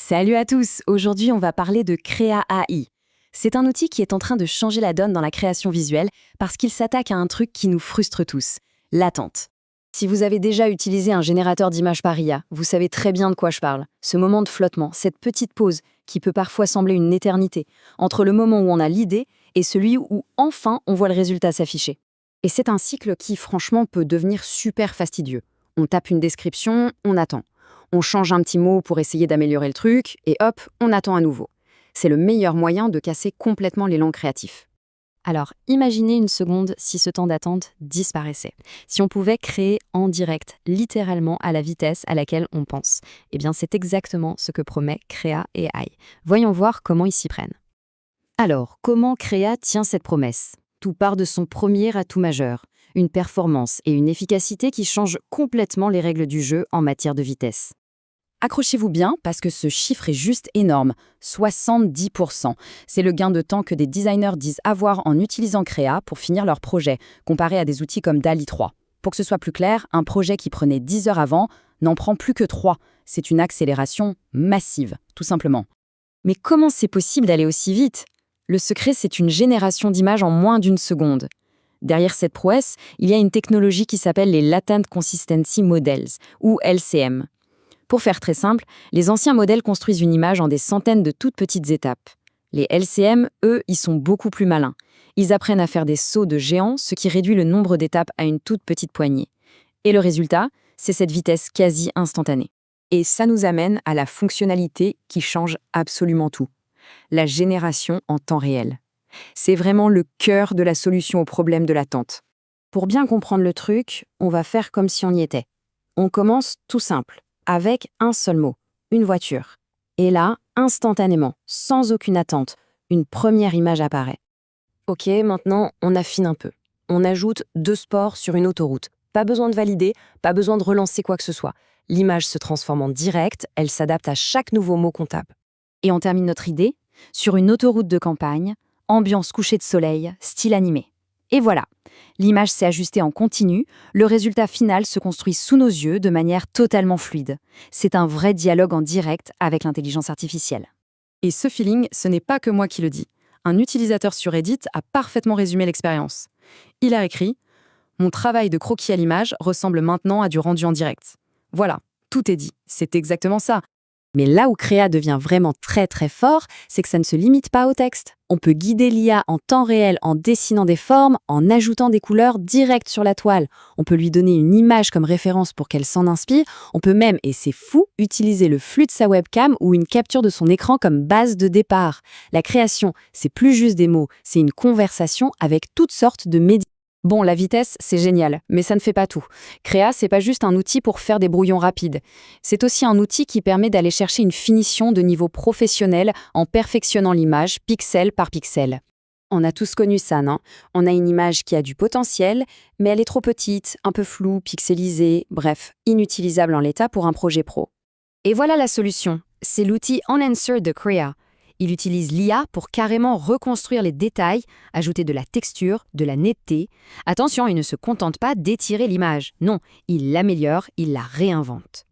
Salut à tous. Aujourd'hui, on va parler de Créa AI. C'est un outil qui est en train de changer la donne dans la création visuelle parce qu'il s'attaque à un truc qui nous frustre tous, l'attente. Si vous avez déjà utilisé un générateur d'images par IA, vous savez très bien de quoi je parle. Ce moment de flottement, cette petite pause qui peut parfois sembler une éternité, entre le moment où on a l'idée et celui où enfin on voit le résultat s'afficher. Et c'est un cycle qui, franchement, peut devenir super fastidieux. On tape une description, on attend. On change un petit mot pour essayer d'améliorer le truc, et hop, on attend à nouveau. C'est le meilleur moyen de casser complètement l'élan créatif. Alors, imaginez une seconde si ce temps d'attente disparaissait. Si on pouvait créer en direct, littéralement à la vitesse à laquelle on pense. Eh bien, c'est exactement ce que promet Créa AI. Voyons voir comment ils s'y prennent. Alors, comment Créa tient cette promesse ? Tout part de son premier atout majeur, une performance et une efficacité qui changent complètement les règles du jeu en matière de vitesse. Accrochez-vous bien parce que ce chiffre est juste énorme, 70%. C'est le gain de temps que des designers disent avoir en utilisant Créa pour finir leur projet, comparé à des outils comme DALL-E 3. Pour que ce soit plus clair, un projet qui prenait 10 heures avant n'en prend plus que 3. C'est une accélération massive, tout simplement. Mais comment c'est possible d'aller aussi vite ? Le secret, c'est une génération d'images en moins d'une seconde. Derrière cette prouesse, il y a une technologie qui s'appelle les Latent Consistency Models, ou LCM. Pour faire très simple, les anciens modèles construisent une image en des centaines de toutes petites étapes. Les LCM, eux, ils sont beaucoup plus malins. Ils apprennent à faire des sauts de géants, ce qui réduit le nombre d'étapes à une toute petite poignée. Et le résultat, c'est cette vitesse quasi instantanée. Et ça nous amène à la fonctionnalité qui change absolument tout. La génération en temps réel. C'est vraiment le cœur de la solution au problème de l'attente. Pour bien comprendre le truc, on va faire comme si on y était. On commence tout simple, avec un seul mot, une voiture. Et là, instantanément, sans aucune attente, une première image apparaît. Ok, maintenant, on affine un peu. On ajoute 2 sports sur une autoroute. Pas besoin de valider, pas besoin de relancer quoi que ce soit. L'image se transforme en direct, elle s'adapte à chaque nouveau mot qu'on tape. Et on termine notre idée sur une autoroute de campagne, ambiance coucher de soleil, style animé. Et voilà, l'image s'est ajustée en continu, le résultat final se construit sous nos yeux de manière totalement fluide. C'est un vrai dialogue en direct avec l'intelligence artificielle. Et ce feeling, ce n'est pas que moi qui le dis. Un utilisateur sur Reddit a parfaitement résumé l'expérience. Il a écrit « Mon travail de croquis à l'image ressemble maintenant à du rendu en direct. » Voilà, tout est dit, c'est exactement ça. Mais là où Créa devient vraiment très très fort, c'est que ça ne se limite pas au texte. On peut guider l'IA en temps réel en dessinant des formes, en ajoutant des couleurs directes sur la toile. On peut lui donner une image comme référence pour qu'elle s'en inspire. On peut même, et c'est fou, utiliser le flux de sa webcam ou une capture de son écran comme base de départ. La création, c'est plus juste des mots, c'est une conversation avec toutes sortes de médias. Bon, la vitesse, c'est génial, mais ça ne fait pas tout. Créa, c'est pas juste un outil pour faire des brouillons rapides. C'est aussi un outil qui permet d'aller chercher une finition de niveau professionnel en perfectionnant l'image pixel par pixel. On a tous connu ça, non ? On a une image qui a du potentiel, mais elle est trop petite, un peu floue, pixelisée, bref, inutilisable en l'état pour un projet pro. Et voilà la solution. C'est l'outil Enhancer de Créa. Il utilise l'IA pour carrément reconstruire les détails, ajouter de la texture, de la netteté. Attention, il ne se contente pas d'étirer l'image. Non, il l'améliore, il la réinvente.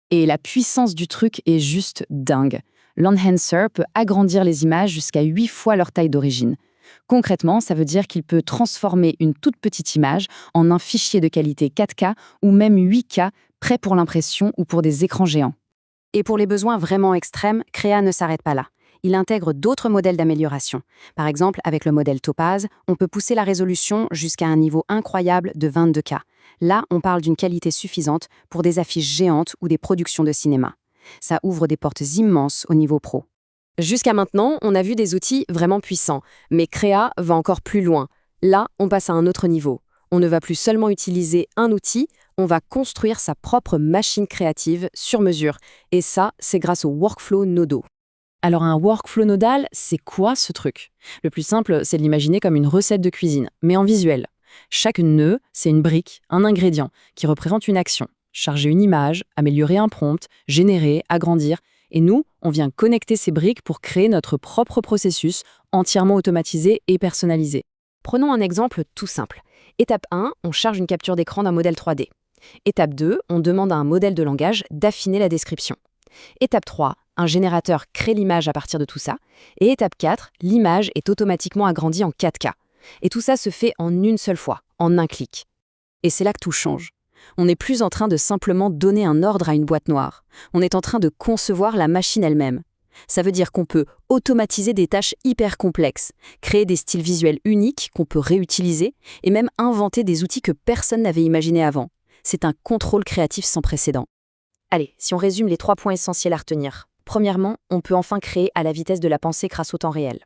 Et la puissance du truc est juste dingue. L'Enhancer peut agrandir les images jusqu'à 8 fois leur taille d'origine. Concrètement, ça veut dire qu'il peut transformer une toute petite image en un fichier de qualité 4K ou même 8K prêt pour l'impression ou pour des écrans géants. Et pour les besoins vraiment extrêmes, Créa ne s'arrête pas là. Il intègre d'autres modèles d'amélioration. Par exemple, avec le modèle Topaz, on peut pousser la résolution jusqu'à un niveau incroyable de 22K. Là, on parle d'une qualité suffisante pour des affiches géantes ou des productions de cinéma. Ça ouvre des portes immenses au niveau pro. Jusqu'à maintenant, on a vu des outils vraiment puissants, mais Créa va encore plus loin. Là, on passe à un autre niveau. On ne va plus seulement utiliser un outil, on va construire sa propre machine créative sur mesure. Et ça, c'est grâce au workflow Nodo. Alors un workflow nodal, c'est quoi ce truc ? Le plus simple, c'est de l'imaginer comme une recette de cuisine, mais en visuel. Chaque nœud, c'est une brique, un ingrédient, qui représente une action. Charger une image, améliorer un prompt, générer, agrandir. Et nous, on vient connecter ces briques pour créer notre propre processus, entièrement automatisé et personnalisé. Prenons un exemple tout simple. Étape 1, on charge une capture d'écran d'un modèle 3D. Étape 2, on demande à un modèle de langage d'affiner la description. Étape 3, un générateur crée l'image à partir de tout ça. Et étape 4, l'image est automatiquement agrandie en 4K. Et tout ça se fait en une seule fois, en un clic. Et c'est là que tout change. On n'est plus en train de simplement donner un ordre à une boîte noire. On est en train de concevoir la machine elle-même. Ça veut dire qu'on peut automatiser des tâches hyper complexes, créer des styles visuels uniques qu'on peut réutiliser et même inventer des outils que personne n'avait imaginés avant. C'est un contrôle créatif sans précédent. Allez, si on résume les 3 points essentiels à retenir. Premièrement, on peut enfin créer à la vitesse de la pensée grâce au temps réel.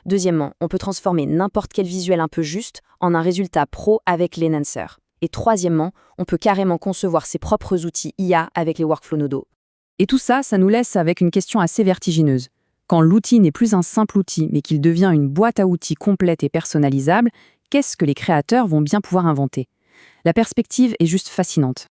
Deuxièmement, on peut transformer n'importe quel visuel un peu juste en un résultat pro avec l'Enhancer. Et troisièmement, on peut carrément concevoir ses propres outils IA avec les workflows Nodo. Et tout ça, ça nous laisse avec une question assez vertigineuse. Quand l'outil n'est plus un simple outil, mais qu'il devient une boîte à outils complète et personnalisable, qu'est-ce que les créateurs vont bien pouvoir inventer ? La perspective est juste fascinante.